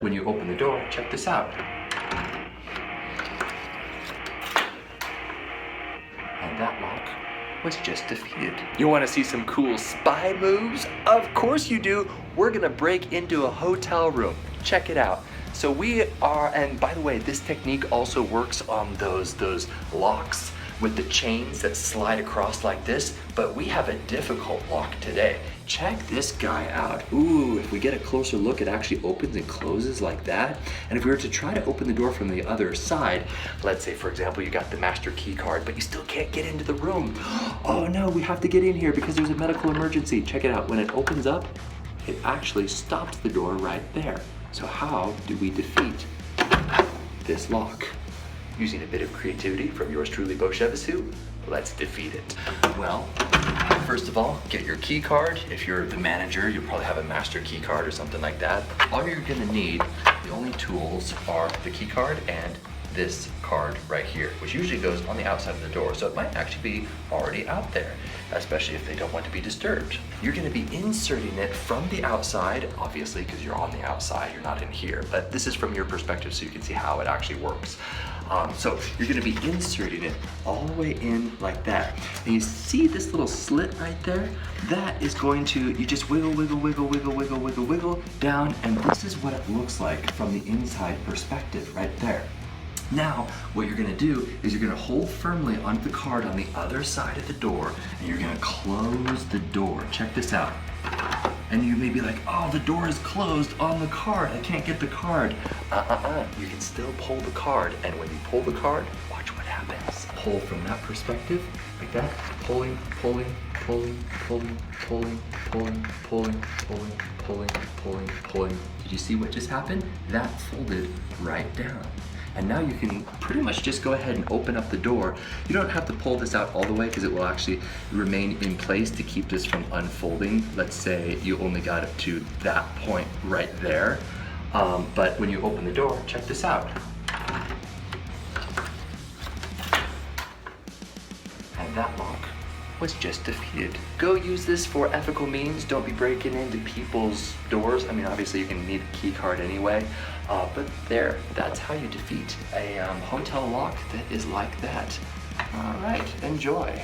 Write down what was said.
when you open the door, check this out. And that lock was just defeated. You want to see some cool spy moves? Of course you do. We're gonna break into a hotel room. Check it out. So we are, and by the way, this technique also works on those locks with the chains that slide across like this, but we have a difficult lock today. Check this guy out. Ooh, if we get a closer look, it actually opens and closes like that. And if we were to try to open the door from the other side, let's say for example, you got the master key card, but you still can't get into the room. Oh no, we have to get in here because there's a medical emergency. Check it out, when it opens up, it actually stops the door right there. So how do we defeat this lock? Using a bit of creativity from yours truly, BeauCh, let's defeat it. Well, first of all, get your key card. If you're the manager, you'll probably have a master key card or something like that. All you're gonna need, the only tools are the key card and this card right here, which usually goes on the outside of the door, so it might actually be already out there, especially if they don't want to be disturbed. You're gonna be inserting it from the outside, obviously, because you're on the outside, you're not in here, but this is from your perspective so you can see how it actually works. So you're gonna be inserting it all the way in like that. And you see this little slit right there? That is going to, you just wiggle, wiggle, wiggle, wiggle, wiggle, wiggle, wiggle down, and this is what it looks like from the inside perspective right there. Now, what you're gonna do is you're gonna hold firmly onto the card on the other side of the door, and you're gonna close the door. Check this out. And you may be like, oh, the door is closed on the card. I can't get the card. You can still pull the card, and when you pull the card, watch what happens. Pull from that perspective, like that. Pulling, pulling, pulling, pulling, pulling, pulling, pulling, pulling, pulling, pulling, pulling. Did you see what just happened? That folded right down. And now you can pretty much just go ahead and open up the door. You don't have to pull this out all the way because it will actually remain in place to keep this from unfolding. Let's say you only got it to that point right there. But when you open the door, check this out. And that lock was just defeated. Go use this for ethical means. Don't be breaking into people's doors. I mean, obviously you can need a key card anyway, but that's how you defeat a hotel lock that is like that. All right, enjoy.